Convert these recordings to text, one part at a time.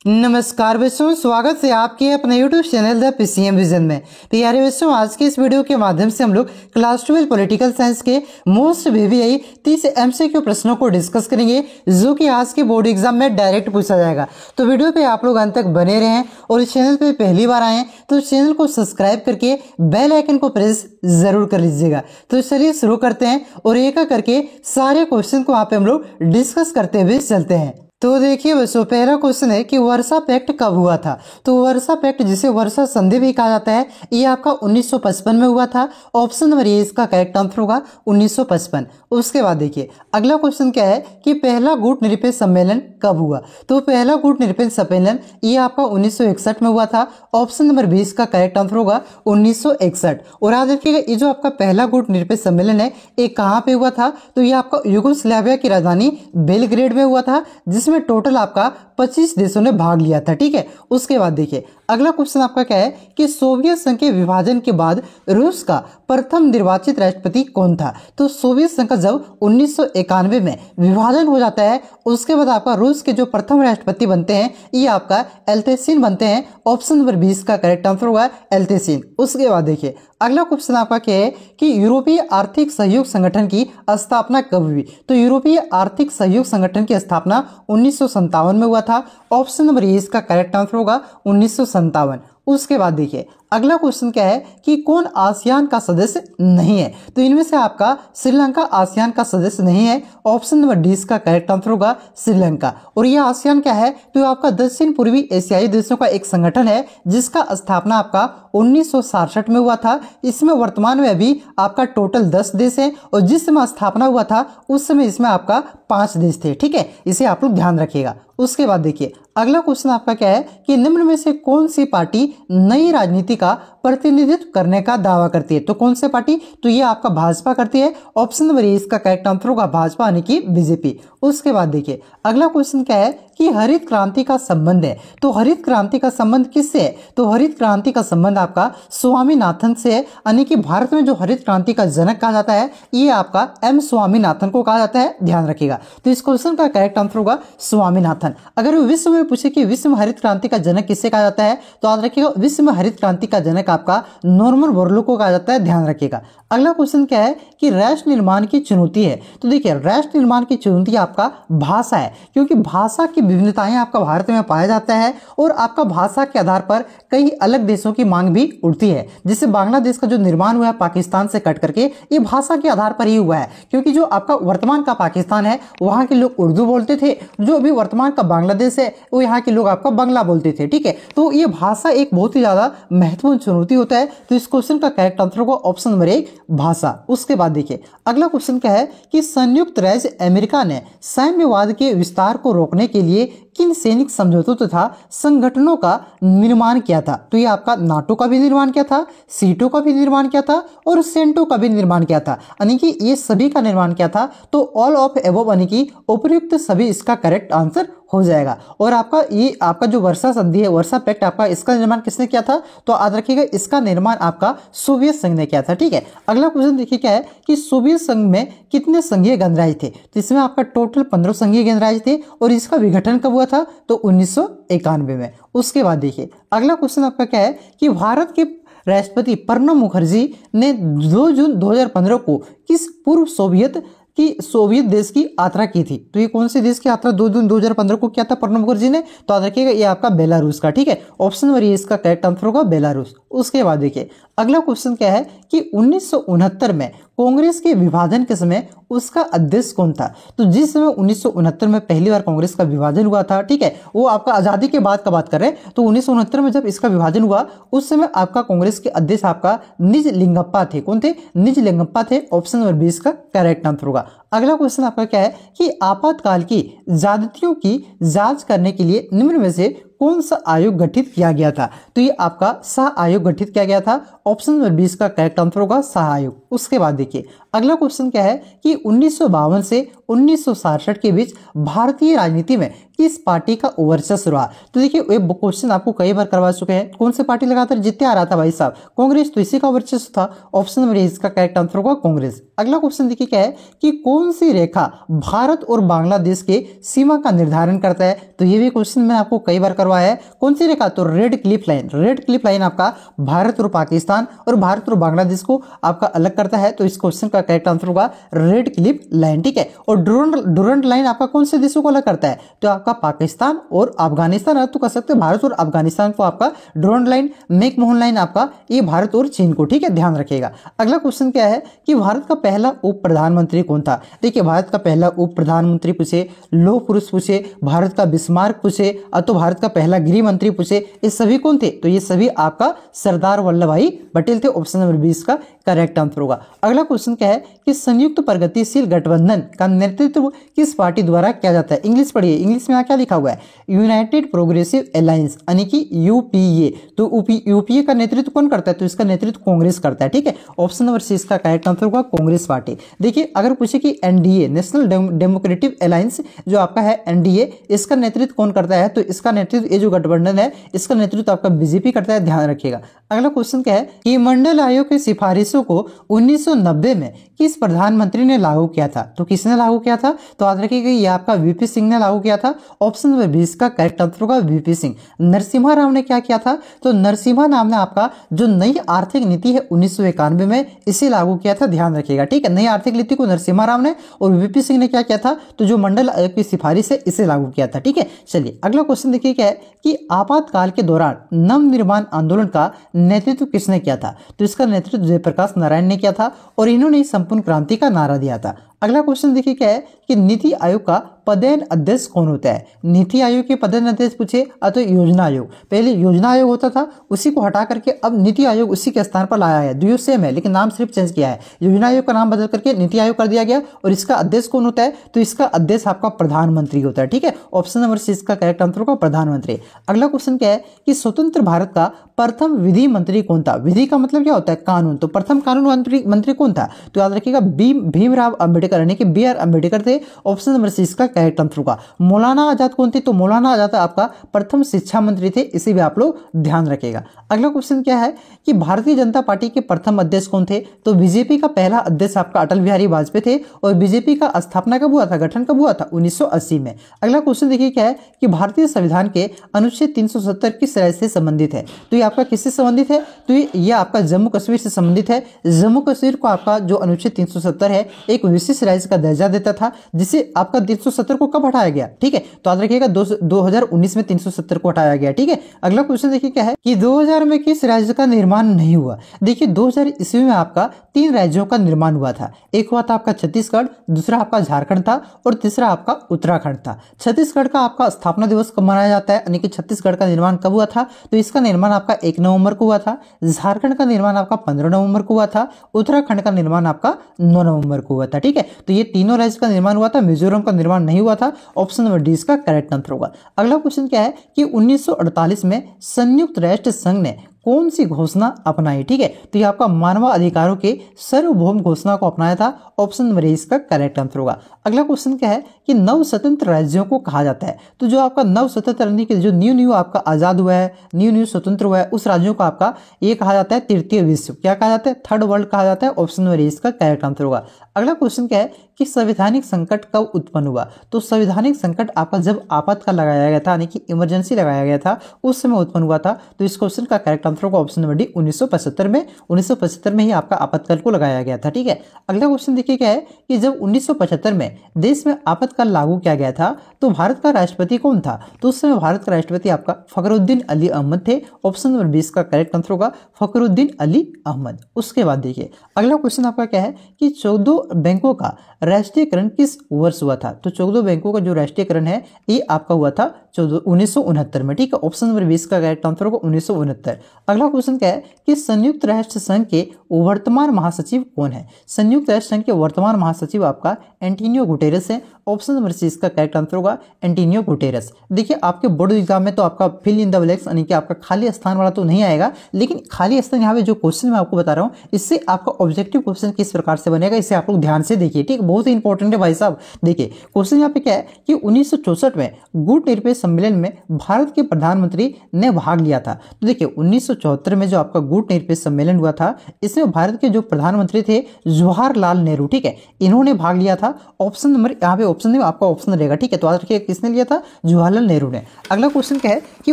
नमस्कार बच्चों, स्वागत है आपके अपने YouTube channel the PCM vision में। प्यारे बच्चों, आज के इस वीडियो के माध्यम से हम लोग क्लास 12 पॉलिटिकल साइंस के मोस्ट VVI 30 MCQ प्रश्नों को डिस्कस करेंगे, जो कि आज के बोर्ड एग्जाम में डायरेक्ट पूछा जाएगा। तो वीडियो पे आप लोग अंत तक बने रहें और इस चैनल पे पहली बार आए तो चैनल को सब्सक्राइब करके बेल आइकन को प्रेस जरूर कर लीजिएगा। तो चलिए शुरू करते हैं और एक एक करके सारे क्वेश्चन को वहाँ पे हम लोग डिस्कस करते हुए चलते हैं। तो देखिए बच्चों, पहला क्वेश्चन है कि वर्सा पैक्ट कब हुआ था। तो वर्सा पैक्ट, जिसे वर्सा संधि भी कहा जाता है, ये आपका 1955 में हुआ था। ऑप्शन नंबर ए इसका करेक्ट आंसर होगा 1955। उसके बाद देखिए अगला क्वेश्चन क्या है कि पहला गुट निरपेक्ष सम्मेलन कब हुआ। तो पहला गुट निरपेक्ष सम्मेलन ये आपका 1961 में हुआ था। ऑप्शन नंबर 20 का करेक्ट आंसर होगा 1961। और याद रखिएगा, ये जो आपका पहला गुट निरपेक्ष सम्मेलन है ये कहाँ पे हुआ था। तो ये आपका यूगोस्लाविया की राजधानी बेलग्रेड में हुआ था, जिसमें टोटल आपका 25 देशों ने भाग लिया था। ठीक है। उसके बाद देखिए अगला क्वेश्चन आपका क्या है कि सोवियत संघ के विभाजन के बाद रूस का प्रथम निर्वाचित राष्ट्रपति कौन था। तो सोवियत संघ का जब 1991 में विभाजन हो जाता है, उसके बाद आपका रूस के जो प्रथम राष्ट्रपति बनते हैं ये आपका एल्त्सिन बनते हैं। ऑप्शन नंबर 20 का करेक्ट आंसर होगा एल्त्सिन। उसके बाद देखिए अगला क्वेश्चन आपका क्या है कि यूरोपीय आर्थिक सहयोग संगठन की स्थापना कब हुई। तो यूरोपीय आर्थिक सहयोग संगठन की स्थापना 1957 में हुआ था। ऑप्शन नंबर ए इसका करेक्ट आंसर होगा 1957। उसके बाद देखिए अगला क्वेश्चन क्या है कि कौन आसियान का सदस्य नहीं है। तो इनमें से आपका श्रीलंका आसियान का सदस्य नहीं है। ऑप्शन नंबर डी इसका करेक्ट आंसर होगा श्रीलंका। और यह आसियान क्या है, तो आपका दक्षिण पूर्वी एशियाई देशों का एक संगठन है, जिसका स्थापना आपका 1967 में हुआ था। इसमें वर्तमान में अभी आपका टोटल 10 देश है और जिस समय स्थापना हुआ था उस समय इसमें आपका 5 देश थे। ठीक है, इसे आप लोग ध्यान रखिएगा। उसके बाद देखिए अगला क्वेश्चन आपका क्या है कि निम्न में से कौन सी पार्टी नई राजनीति का प्रतिनिधित्व करने का दावा करती है। तो कौन सी पार्टी, तो ये आपका भाजपा करती है। ऑप्शन नंबर ए इसका करेक्ट आंसर होगा भाजपा यानी कि बीजेपी। उसके बाद देखिए अगला क्वेश्चन क्या है कि हरित क्रांति का संबंध है। तो हरित क्रांति का संबंध किससे है। तो हरित क्रांति का संबंध आपका स्वामीनाथन से है, यानी कि भारत में जो हरित क्रांति का जनक कहा जाता है ये आपका एम स्वामीनाथन को कहा जाता है। ध्यान रखिएगा। तो इस क्वेश्चन का करेक्ट आंसर होगा स्वामीनाथन। अगर विश्व में पूछे कि विश्व में हरित क्रांति का जनक किससे कहा जाता है, तो याद रखिएगा विश्व में हरित क्रांति का जनक आपका नॉर्मन बोरलो को कहा जाता है। ध्यान रखिएगा। अगला क्वेश्चन क्या है कि राष्ट्र निर्माण की चुनौती है। तो देखिए राष्ट्र निर्माण की चुनौती आपका भाषा है, क्योंकि भाषा की विभिन्नताएं आपका भारत में पाया जाता है और आपका भाषा के आधार पर कई अलग देशों की मांग भी उठती है। जैसे बांग्लादेश का जो निर्माण हुआ है पाकिस्तान से कट करके, ये भाषा के आधार पर ही हुआ है, क्योंकि जो आपका वर्तमान का पाकिस्तान है वहां के लोग उर्दू बोलते थे, जो अभी वर्तमान का बांग्लादेश है वो यहाँ के लोग आपका बांग्ला बोलते थे। ठीक है, तो ये भाषा एक बहुत ही ज्यादा महत्वपूर्ण चुनौती होता है। तो इस क्वेश्चन का करेक्ट आंसर होगा ऑप्शन नंबर 1 भाषा। उसके बाद देखिए अगला क्वेश्चन क्या है कि संयुक्त राज्य अमेरिका ने साम्यवाद के विस्तार को रोकने के लिए किन सैनिक समझौतों तथा संगठनों का निर्माण किया था। तो ये आपका नाटो का भी निर्माण किया था, सीटो का भी निर्माण किया था और सेंटो का भी निर्माण किया था, यानी कि ये सभी का निर्माण किया था। तो ऑल ऑफ एबव यानी कि उपयुक्त सभी इसका करेक्ट आंसर हो जाएगा। और आपका ये आपका जो वर्सा संधि है, वर्सा पैक्ट आपका, इसका निर्माण किसने किया था। तो याद रखिएगा इसका निर्माण आपका सोवियत संघ ने किया था। ठीक है। अगला क्वेश्चन देखिए क्या है कि सोवियत संघ में कितने संघीय गणराज्य थे। तो इसमें आपका टोटल 15 संघीय गणराज्य थे और इसका विघटन कब हुआ था, तो 1991 में। उसके बाद देखिए अगला क्वेश्चन आपका क्या है कि भारत के राष्ट्रपति प्रणब मुखर्जी ने 2 जून 2015 को किस पूर्व सोवियत देश की यात्रा की थी। तो ये कौन से देश की यात्रा 2 जून 2015 को किया था प्रणब मुखर्जी ने, तो याद रखिएगा ये आपका बेलारूस का। ठीक है, ऑप्शन नंबर ए इसका करेक्ट आंसर होगा बेलारूस। उसके बाद देखिए अगला क्वेश्चन क्या है कि 1969 में कांग्रेस के विभाजन के समय उसका अध्यक्ष कौन था। तो जिस समय 1969 में पहली बार कांग्रेस का विभाजन हुआ था, ठीक है, वो आपका आजादी के बाद का बात कर रहे हैं। तो 1969 में जब इसका विभाजन हुआ उस समय आपका कांग्रेस के अध्यक्ष आपका निज लिंगप्पा थे। कौन थे, निज लिंगप्पा थे। ऑप्शन नंबर 20 का करेक्ट आंसर होगा। अगला क्वेश्चन आपका क्या है कि आपातकाल की ज्यादतियों की जांच करने के लिए निम्न में से कौन सा आयोग गठित किया गया था। तो ये आपका शाह आयोग गठित किया गया था। ऑप्शन नंबर 20 का करेक्ट आंसर होगा शाह आयोग। उसके बाद देखिए अगला क्वेश्चन क्या है कि 1952 से 1967 के बीच भारतीय राजनीति में किस पार्टी का वर्चस्व रहा? तो देखिए ये क्वेश्चन आपको कई बार करवा चुके हैं। कौन सी पार्टी लगातार जीतते आ रहा था भाई साहब? कांग्रेस। तो इसी का वर्चस्व था। ऑप्शन नंबर ए इसका करेक्ट आंसर होगा कांग्रेस। अगला क्वेश्चन देखिए क्या है कि कौन सी रेखा भारत और बांग्लादेश के सीमा का निर्धारण करता है? तो ये भी क्वेश्चन मैंने आपको कई बार करवाया है। कौन सी रेखा? तो red Cliff line. Red Cliff line आपका भारत और पाकिस्तान और भारत और बांग्लादेश को आपका अलग करता है। तो इस क्वेश्चन का करेक्ट आंसर होगा रेड क्लिफ लाइन। ठीक है। और डुरंड लाइन आपका कौन से देशों को अलग करता है? तो आपका पाकिस्तान और अफगानिस्तान, तो कह सकते हैं भारत और अफगानिस्तान को आपका डुरंड लाइन, मैकमोहन लाइन आपका ये भारत और चीन को। ठीक है, ध्यान रखिएगा। अगला क्वेश्चन क्या है कि भारत का पहला उप प्रधानमंत्री कौन था? देखिए भारत का पहला उप प्रधानमंत्री पूछे, लौह पुरुष पूछे, भारत का बिस्मार्क पूछे, तो भारत का पहला गृह मंत्री पूछे, ये सभी कौन थे? तो ये सभी आपका सरदार वल्लभ भाई पटेल थे। ऑप्शन नंबर 20 का करेक्ट आंसर होगा। अगला क्वेश्चन क्या है कि संयुक्त प्रगतिशील गठबंधन का नेतृत्व किस पार्टी द्वारा किया जाता है? इंग्लिश पढ़िए, इंग्लिश में क्या लिखा हुआ है? यूनाइटेड प्रोग्रेसिव अलायंस यानी कि यूपीए। तो यूपीए का नेतृत्व कौन करता है? तो इसका नेतृत्व कांग्रेस करता है। ठीक है, ऑप्शन नंबर सी इसका करेक्ट आंसर होगा कांग्रेस पार्टी। देखिए अगर पूछे कि एनडीए, नेशनल डेमोक्रेटिक अलायंस जो आपका है एनडीए, इसका नेतृत्व कौन करता है? तो इसका नेतृत्व ये जो गठबंधन है इसका नेतृत्व आपका बीजेपी करता है, ध्यान रखिएगा। अगला क्वेश्चन क्या है कि मंडल आयोग की सिफारिशों को 1990 में किस प्रधानमंत्री ने लागू किया था? तो किसने लागू किया था? तो याद रखिएगा ये आपका वीपी सिंह ने लागू किया था। ऑप्शन नंबर 20 का करेक्ट आंसर होगा वीपी सिंह। नरसिम्हा राव ने क्या किया था? तो नरसिम्हा राव ने आपका जो नई आर्थिक नीति है 1991 में इसे लागू किया था, ध्यान रखिएगा। ठीक है, नई आर्थिक नीति को नरसिम्हा राव ने और वीपी सिंह ने क्या किया था? तो जो मंडल आयोग की सिफारिश है इसे लागू किया था। ठीक है, चलिए अगला क्वेश्चन देखिए क्या है कि आपातकाल के दौरान नवनिर्माण आंदोलन का नेतृत्व किसने किया था? तो इसका नेतृत्व जयप्रकाश नारायण ने किया था और इन्होंने संपूर्ण क्रांति का नारा दिया था। अगला क्वेश्चन देखिए क्या है कि नीति आयोग का पदेन अध्यक्ष कौन होता है? नीति आयोग के पदेन अध्यक्ष पूछे तो योजना आयोग। पहले योजना आयोग होता था, उसी को हटा करके अब नीति आयोग उसी के स्थान पर लाया है। दोनों सेम है लेकिन नाम सिर्फ चेंज किया है। योजना आयोग का नाम बदल करके नीति आयोग कर दिया गया और इसका अध्यक्ष कौन होता है? तो इसका अध्यक्ष आपका प्रधानमंत्री होता है। ठीक है, ऑप्शन नंबर सी इसका करेक्ट आंसर होगा प्रधानमंत्री। अगला क्वेश्चन क्या है कि स्वतंत्र भारत का प्रथम विधि मंत्री कौन था? विधि का मतलब क्या होता है? कानून। तो प्रथम कानून मंत्री कौन था? तो याद रखिएगा भीमराव अंबेडकर यानी कि बी आर अंबेडकर थे। ऑप्शन नंबर सी इसका करेक्ट आंसर होगा। मौलाना आजाद कौन थे? तो मौलाना आजाद आपका प्रथम शिक्षा मंत्री थे, इसे भी आप लोग ध्यान रखिएगा। अगला क्वेश्चन क्या है कि भारतीय जनता पार्टी के प्रथम अध्यक्ष कौन थे? तो बीजेपी का पहला अध्यक्ष आपका अटल बिहारी वाजपेयी थे और बीजेपी का स्थापना कब हुआ था, गठन कब हुआ था? 1980 में। अगला क्वेश्चन देखिए क्या है कि भारतीय संविधान के अनुच्छेद 370 किस राज्य से संबंधित है? तो ये आपका किससे संबंधित है? तो ये आपका जम्मू कश्मीर से संबंधित है। जम्मू कश्मीर को आपका जो अनुच्छेद 370 है एक विशेष राज्य का दर्जा देता था, जिसे आपका 370 को कब हटाया गया? ठीक है, तो याद रखिएगा 2019 में 370 को हटाया गया। ठीक है, अगला क्वेश्चन देखिए क्या है कि 2000 में किस राज्य का निर्माण नहीं हुआ? देखिए 2000 ईस्वी में आपका 3 राज्यों का निर्माण हुआ था। एक हुआ था आपका छत्तीसगढ़, दूसरा आपका झारखंड था और तीसरा आपका उत्तराखंड था। छत्तीसगढ़ का आपका स्थापना दिवस कब मनाया जाता है, यानी कि छत्तीसगढ़ का निर्माण कब हुआ था? तो इसका निर्माण आपका 1 नवंबर को हुआ था। झारखंड का निर्माण आपका 15 नवंबर को हुआ था। उत्तराखंड का निर्माण आपका 9 नवंबर को हुआ था। ठीक है, तो ये तीनों राज्य का निर्माण हुआ था, मिजोरम का निर्माण नहीं हुआ था। ऑप्शन नंबर डी इसका करेक्ट आंसर होगा। अगला क्वेश्चन क्या है कि 1948 में संयुक्त राष्ट्र संघ ने कौन सी घोषणा अपनाई? ठीक है, तो ये आपका मानव अधिकारों के सार्वभौम घोषणा को अपनाया था। ऑप्शन नंबर ए इसका करेक्ट आंसर होगा। अगला क्वेश्चन क्या है कि नव स्वतंत्र राज्यों को कहा जाता है? तो जो आपका नव स्वतंत्र यानी कि जो न्यू आपका आजाद हुआ है, न्यू स्वतंत्र हुआ है, उस राज्यों को आपका ये कहा जाता है तृतीय विश्व। क्या कहा जाता है? थर्ड वर्ल्ड कहा जाता है। ऑप्शन नंबर ए इसका करेक्ट आंसर होगा। अगला क्वेश्चन क्या है कि संवैधानिक संकट कब उत्पन्न हुआ? तो संवैधानिक संकट आपका जब आपातकाल लगाया गया था, यानी कि इमरजेंसी लगाया गया था, उस समय उत्पन्न हुआ था। तो इस क्वेश्चन का करेक्ट आंसर होगा ऑप्शन नंबर डी 1975 में ही आपका आपातकाल को लगाया गया था। ठीक है, अगला क्वेश्चन देखिए क्या है कि जब 1975 में देश में आपातकाल लागू किया गया था तो भारत का राष्ट्रपति कौन था? तो उस समय भारत का राष्ट्रपति आपका फखरुद्दीन अली अहमद थे। ऑप्शन नंबर 20 का करेक्ट आंसर होगा फखरुद्दीन अली अहमद। उसके बाद देखिए अगला क्वेश्चन आपका क्या है कि 14 बैंकों का राष्ट्रीयकरण किस वर्ष हुआ था? तो 14 बैंकों का जो राष्ट्रीयकरण है ये आपका हुआ था 1969 में। ठीक है, ऑप्शन नंबर 20 का करेक्ट आंसर होगा 1969। अगला क्वेश्चन क्या है कि संयुक्त राष्ट्र संघ के वर्तमान महासचिव कौन है? संयुक्त राष्ट्र संघ के वर्तमान महासचिव आपका एंटोनियो गुटेरेस है। ऑप्शन नंबर सी इसका करेक्ट आंसर होगा एंटोनियो गुटेरेस। देखिए आपके बोर्ड एग्जाम में तो आपका फिल इन द ब्लैंक्स यानी कि आपका खाली स्थान वाला तो नहीं आएगा, लेकिन खाली स्थान यहाँ पे जो क्वेश्चन मैं आपको बता रहा हूँ इससे आपका ऑब्जेक्टिव क्वेश्चन किस प्रकार से बनेगा इसे आप लोग ध्यान से देखिए। ठीक, बहुत ही इंपॉर्टेंट है भाई साहब। देखिए क्वेश्चन यहाँ पे क्या है कि 1964 में गुटनिरपेक्ष सम्मेलन में भारत के प्रधानमंत्री ने भाग लिया था। तो देखिए 1974 में जो आपका गुटनिरपेक्ष सम्मेलन हुआ था, इसमें भारत के जो प्रधानमंत्री थे जवाहरलाल नेहरू, ठीक है, इन्होंने भाग लिया था। ऑप्शन नंबर यहाँ पे ऑप्शन में आपका ऑप्शन रहेगा, ठीक है, तो याद रखिए किसने लिया था, जवाहरलाल नेहरू ने। अगला क्वेश्चन क्या है कि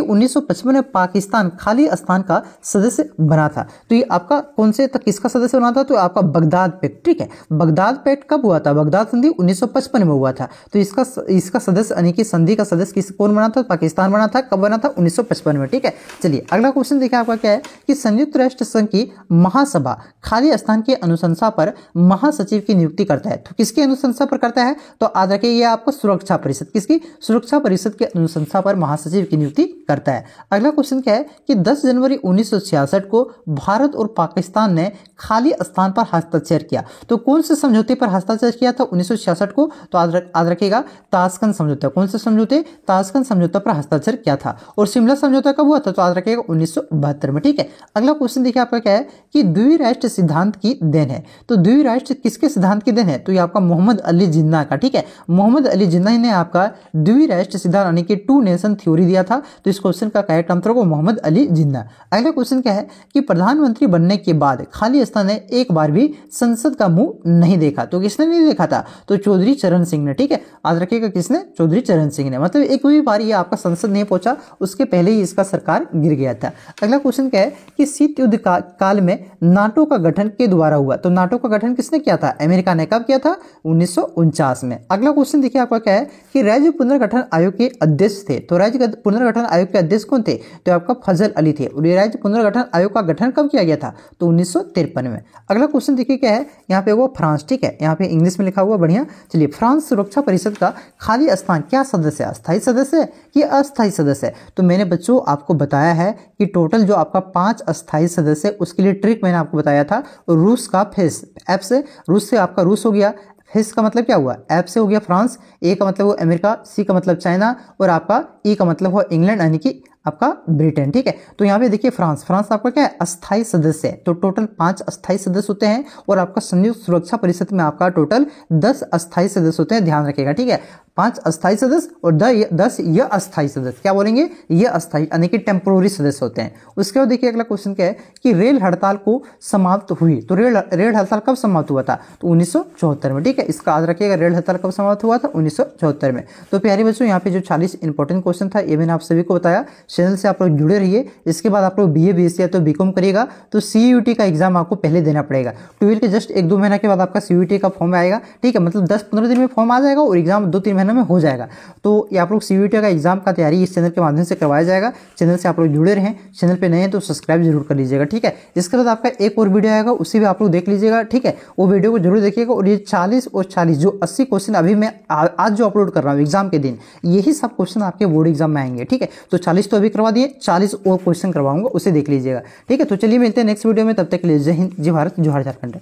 1955 में पाकिस्तान खाली स्थान का सदस्य बना था। तो ये आपका कौन से तक किसका सदस्य बना था, तो आपका बगदाद पैक्ट, ठीक है, बगदाद पैक्ट कब हुआ था, बगदाद संधि 1955 में हुआ था। तो इसका सदस्य यानी कि संधि का सदस्य कौन बना था, पाकिस्तान बना था। कब बना था, 1955 में, ठीक है। चलिए अगला क्वेश्चन देखिए आपका क्या है कि संयुक्त राष्ट्र संघ की महासभा खाली स्थान की अनुशंसा पर महासचिव की नियुक्ति करता है। तो किसकी अनुशंसा पर करता है, तो याद रखिए ये आपको सुरक्षा परिषद, किसकी, सुरक्षा परिषद की अनुशंसा पर महासचिव की नियुक्ति करता है। अगला क्वेश्चन क्या है कि 10 जनवरी 1966 को भारत और पाकिस्तान ने खाली स्थान पर हस्ताक्षर किया। तो कौन से समझौते पर हस्ताक्षर किया था 1966 को, तो याद रखिएगा ताशकंद समझौता। कौन से समझौते, ताशकंद समझौता पर हस्ताक्षर किया था। और शिमला समझौता कब हुआ था, तो याद रखिएगा 1972 में, ठीक है। अगला क्वेश्चन देखिए आपका क्या है कि द्विराष्ट्र सिद्धांत की देन है। तो द्विराष्ट्र किसके सिद्धांत की देन है, तो ये आपका मोहम्मद अली जिन्ना का, ठीक है, मोहम्मद अली जिन्ना ने आपका द्विराष्ट्र सिद्धांत यानी कि 2 नेशन थ्योरी दिया था। तो इस क्वेश्चन का करेक्ट आंसर होगा मोहम्मद अली जिन्ना। अगला क्वेश्चन क्या है कि प्रधानमंत्री बनने के बाद खाली स्थान ने एक बार भी संसद का मुंह नहीं देखा। तो किसने नहीं देखा था, तो चौधरी चरण सिंह ने, ठीक है, याद रखिएगा किसने, चौधरी चरण सिंह ने। मतलब एक भी बार ये आपका संसद नहीं पहुंचा, उसके पहले ही इसका सरकार गिर गया था। अगला क्वेश्चन क्या है कि शीत युद्ध काल में नाटो का गठन के द्वारा हुआ। तो नाटो का गठन किसने किया था, अमेरिका ने। कब किया था, 1949 में। अगला क्वेश्चन देखिए आपका क्या है कि राज्य पुनर्गठन आयोग के अध्यक्ष थे। तो राज्य पुनर्गठन आयोग के अध्यक्ष कौन थे, तो आपका फजल अली थे। और ये राज्य पुनर्गठन आयोग का गठन कब किया गया था, तो 1953 में। अगला क्वेश्चन देखिए क्या है, यहाँ पे वो फ्रांस, ठीक है, यहाँ पे इंग्लिश में लिखा हुआ, बढ़िया। चलिए फ्रांस सुरक्षा परिषद का खाली स्थान क्या सदस्य है, अस्थायी सदस्य है कि अस्थायी सदस्य है। तो मैंने बच्चों आपको बताया है कि टोटल जो आपका 5 अस्थायी सदस्य, उसके लिए ट्रिक मैंने आपको बताया था। रूस का फेस, ऐप से रूस से आपका रूस हो गया, फेस का मतलब क्या हुआ, ऐप से हो गया फ्रांस, ए का मतलब वो अमेरिका, सी का मतलब चाइना, और आपका ई का मतलब हुआ इंग्लैंड यानी कि आपका ब्रिटेन, ठीक है। तो यहाँ पे देखिए फ्रांस आपका क्या है, अस्थायी सदस्य है। तो टोटल 5 अस्थायी सदस्य होते हैं और आपका संयुक्त सुरक्षा परिषद में आपका टोटल 10 अस्थायी सदस्य होते हैं, ध्यान रखिएगा, ठीक है। 5 अस्थायी सदस्य और 10 ये अस्थायी सदस्य, क्या बोलेंगे, ये अस्थायी यानी कि टेम्पोररी सदस्य होते हैं। उसके बाद देखिए अगला क्वेश्चन क्या है कि रेल हड़ताल को समाप्त हुई। तो रेल हड़ताल कब समाप्त हुआ था, तो 1974 में, ठीक है। इसका याद रखिएगा, रेल हड़ताल कब समाप्त हुआ था, 1974 में। तो प्यारे बच्चों यहाँ पे जो 40 इंपॉर्टेंट क्वेश्चन था ये मैंने आप सभी को बताया। चैनल से आप लोग जुड़े रहिए। इसके बाद आप लोग बीए बीएससी या तो बीकॉम करिएगा तो सीयूटी का एग्जाम आपको पहले देना पड़ेगा। 12 के जस्ट 1-2 महीना के बाद आपका सीयूटी का फॉर्म आएगा, ठीक है, मतलब 10-15 दिन में फॉर्म आ जाएगा और एग्जाम 2-3 महीने में हो जाएगा। तो ये आप लोग सीयूटी का एग्जाम का तैयारी इस चैनल के माध्यम से करवाया जाएगा। चैनल से आप लोग जुड़े रहें। चैनल पर नए हैं तो सब्सक्राइब जरूर कर लीजिएगा, ठीक है। इसके बाद आपका एक और वीडियो आएगा, उसे भी आप लोग देख लीजिएगा, ठीक है। वो वीडियो को जरूर देखिएगा। और ये 40 और 40 जो 80 क्वेश्चन अभी मैं आज जो अपलोड कर रहा हूँ एग्जाम के दिन, यही सब क्वेश्चन आपके बोर्ड एग्जाम में आएंगे, ठीक है। तो 40 तो अभी करवा दिए, 40 और क्वेश्चन करवाऊंगा, उसे देख लीजिएगा, ठीक है। तो चलिए मिलते हैं नेक्स्ट वीडियो में, तब तक के लिए जय हिंद, जय भारत, जोहार झारखंड।